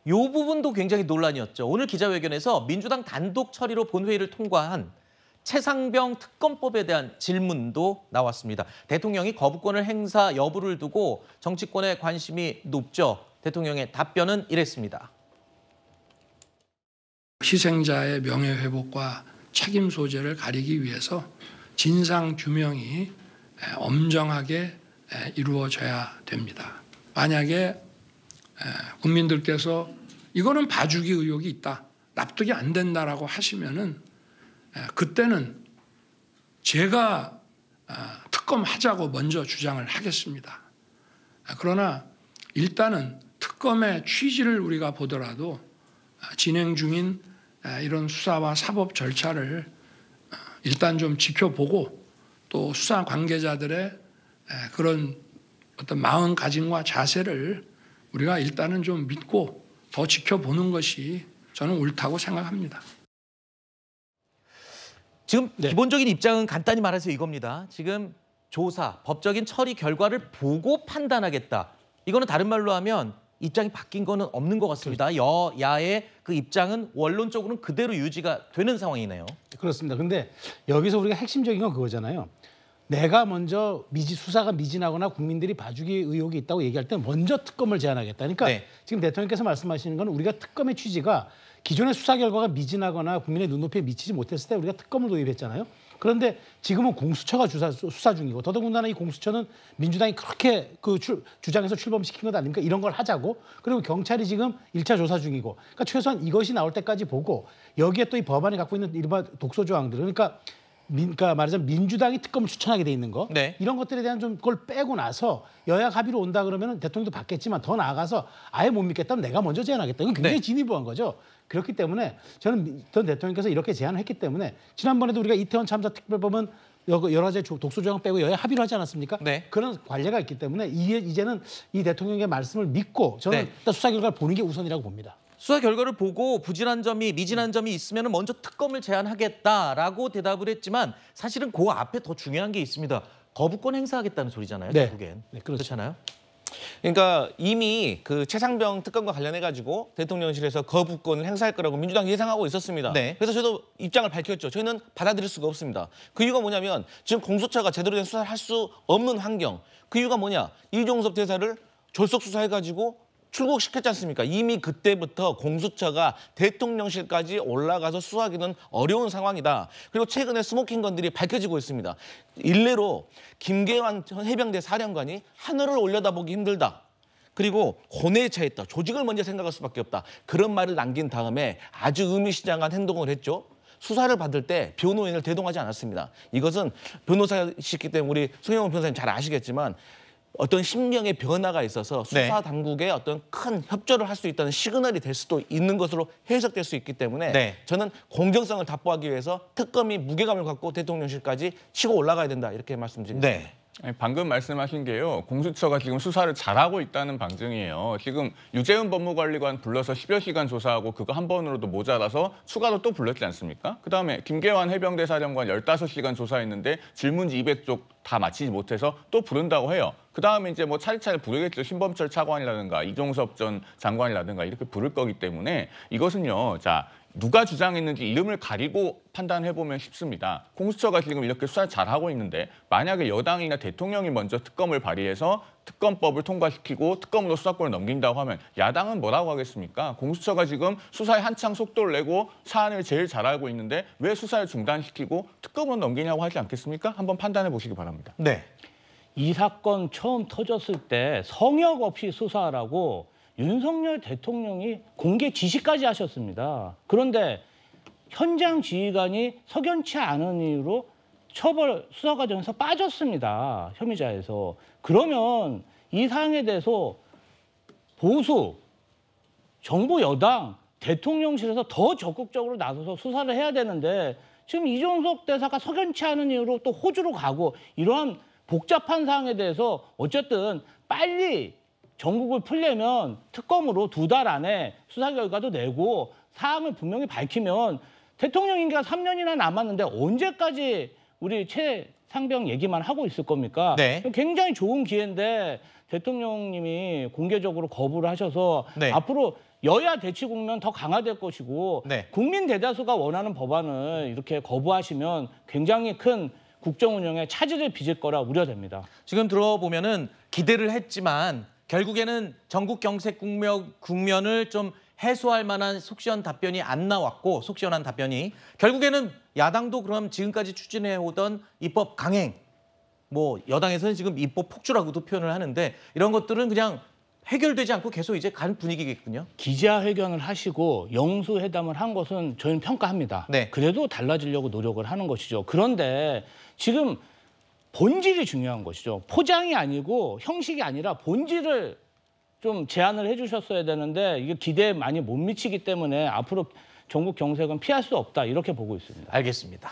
요 부분도 굉장히 논란이었죠. 오늘 기자회견에서 민주당 단독 처리로 본회의를 통과한 최상병 특검법에 대한 질문도 나왔습니다. 대통령이 거부권을 행사 여부를 두고 정치권의 관심이 높죠. 대통령의 답변은 이랬습니다. 희생자의 명예회복과 책임 소재를 가리기 위해서 진상규명이 엄정하게 이루어져야 됩니다. 만약에 국민들께서 이거는 봐주기 의혹이 있다, 납득이 안 된다라고 하시면은 그때는 제가 특검하자고 먼저 주장을 하겠습니다. 그러나 일단은 특검의 취지를 우리가 보더라도 진행 중인 이런 수사와 사법 절차를 일단 좀 지켜보고 또 수사 관계자들의 그런 어떤 마음가짐과 자세를 우리가 일단은 좀 믿고 더 지켜보는 것이 저는 옳다고 생각합니다. 지금 기본적인 입장은 간단히 말해서 이겁니다. 지금 조사, 법적인 처리 결과를 보고 판단하겠다. 이거는 다른 말로 하면 입장이 바뀐 거는 없는 것 같습니다. 여야의 그 입장은 원론적으로는 그대로 유지가 되는 상황이네요. 그렇습니다. 근데 여기서 우리가 핵심적인 건 그거잖아요. 내가 먼저 수사가 미진하거나 국민들이 봐주기 의혹이 있다고 얘기할 때 먼저 특검을 제안하겠다. 그러니까 지금 대통령께서 말씀하시는 건 우리가 특검의 취지가 기존의 수사 결과가 미진하거나 국민의 눈높이에 미치지 못했을 때 우리가 특검을 도입했잖아요. 그런데 지금은 공수처가 수사 중이고 더더군다나 이 공수처는 민주당이 그렇게 주장해서 출범시킨 것 아닙니까? 이런 걸 하자고. 그리고 경찰이 지금 1차 조사 중이고. 그러니까 최소한 이것이 나올 때까지 보고 여기에 또 이 법안이 갖고 있는 이른바 독소 조항들. 그러니까 말하자면 민주당이 특검을 추천하게 돼 있는 거. 이런 것들에 대한 좀 그걸 빼고 나서 여야 합의로 온다 그러면 대통령도 받겠지만 더 나아가서 아예 못 믿겠다면 내가 먼저 제안하겠다. 이건 굉장히 진위부한 거죠. 그렇기 때문에 저는 전 대통령께서 이렇게 제안을 했기 때문에 지난번에도 우리가 이태원 참사 특별법은 여러 가지 독소 조항 빼고 여야 합의를 하지 않았습니까? 그런 관례가 있기 때문에 이제는 이 대통령의 말씀을 믿고 저는 일단 수사 결과를 보는 게 우선이라고 봅니다. 수사 결과를 보고 부진한 점이 미진한 점이 있으면 먼저 특검을 제안하겠다라고 대답을 했지만 사실은 그 앞에 더 중요한 게 있습니다. 거부권 행사하겠다는 소리잖아요. 결국엔. 그렇잖아요. 그러니까 이미 그 최상병 특검과 관련해가지고 대통령실에서 거부권을 행사할 거라고 민주당이 예상하고 있었습니다. 그래서 저도 입장을 밝혔죠. 저희는 받아들일 수가 없습니다. 그 이유가 뭐냐면 지금 공수처가 제대로 된 수사를 할 수 없는 환경. 그 이유가 뭐냐. 이종섭 대사를 졸속 수사해가지고 출국시켰지 않습니까? 이미 그때부터 공수처가 대통령실까지 올라가서 수사하기는 어려운 상황이다. 그리고 최근에 스모킹건들이 밝혀지고 있습니다. 일례로 김계환 해병대 사령관이 하늘을 올려다보기 힘들다. 그리고 고뇌에 처했다. 조직을 먼저 생각할 수밖에 없다. 그런 말을 남긴 다음에 아주 의미시장한 행동을 했죠. 수사를 받을 때 변호인을 대동하지 않았습니다. 이것은 변호사시기 때문에 우리 송영훈 변호사님 잘 아시겠지만 어떤 심경의 변화가 있어서 수사 당국에 어떤 큰 협조를 할 수 있다는 시그널이 될 수도 있는 것으로 해석될 수 있기 때문에 저는 공정성을 답보하기 위해서 특검이 무게감을 갖고 대통령실까지 치고 올라가야 된다 이렇게 말씀드립니다. 방금 말씀하신 게요. 공수처가 지금 수사를 잘하고 있다는 방증이에요. 지금 유재훈 법무관리관 불러서 10여 시간 조사하고 그거 한 번으로도 모자라서 추가로 또 불렀지 않습니까? 그다음에 김계환 해병대 사령관 15시간 조사했는데 질문지 200쪽 다 마치지 못해서 또 부른다고 해요. 그다음에 이제 뭐 차례차례 부르겠죠. 신범철 차관이라든가 이종섭 전 장관이라든가 이렇게 부를 거기 때문에 이것은요. 자, 누가 주장했는지 이름을 가리고 판단해보면 쉽습니다. 공수처가 지금 이렇게 수사를 잘하고 있는데 만약에 여당이나 대통령이 먼저 특검을 발의해서 특검법을 통과시키고 특검으로 수사권을 넘긴다고 하면 야당은 뭐라고 하겠습니까? 공수처가 지금 수사에 한창 속도를 내고 사안을 제일 잘 알고 있는데 왜 수사를 중단시키고 특검으로 넘기냐고 하지 않겠습니까? 한번 판단해 보시기 바랍니다. 이 사건 처음 터졌을 때 성역 없이 수사하라고 윤석열 대통령이 공개 지시까지 하셨습니다. 그런데 현장 지휘관이 석연치 않은 이유로 처벌 수사 과정에서 빠졌습니다. 혐의자에서. 그러면 이 사항에 대해서 보수, 정부 여당, 대통령실에서 더 적극적으로 나서서 수사를 해야 되는데 지금 이종석 대사가 석연치 않은 이유로 또 호주로 가고 이러한 복잡한 사항에 대해서 어쨌든 빨리 전국을 풀려면 특검으로 2달 안에 수사 결과도 내고 사항을 분명히 밝히면 대통령 임기가 3년이나 남았는데 언제까지 우리 최상병 얘기만 하고 있을 겁니까? 굉장히 좋은 기회인데 대통령님이 공개적으로 거부를 하셔서 앞으로 여야 대치 국면 더 강화될 것이고 네. 국민 대다수가 원하는 법안을 이렇게 거부하시면 굉장히 큰 국정 운영에 차질을 빚을 거라 우려됩니다. 지금 들어보면은 기대를 했지만 결국에는 전국 경색 국면을 좀 해소할 만한 속 시원한 답변이 안 나왔고 결국에는 야당도 그럼 지금까지 추진해 오던 입법 강행, 뭐 여당에서는 지금 입법 폭주라고도 표현을 하는데 이런 것들은 그냥 해결되지 않고 계속 이제 간 분위기겠군요. 기자회견을 하시고 영수회담을 한 것은 저희는 평가합니다. 네. 그래도 달라지려고 노력을 하는 것이죠. 그런데 지금 본질이 중요한 것이죠. 포장이 아니고 형식이 아니라 본질을 좀 제안을 해주셨어야 되는데 이게 기대에 많이 못 미치기 때문에 앞으로 전국 경색은 피할 수 없다 이렇게 보고 있습니다. 알겠습니다.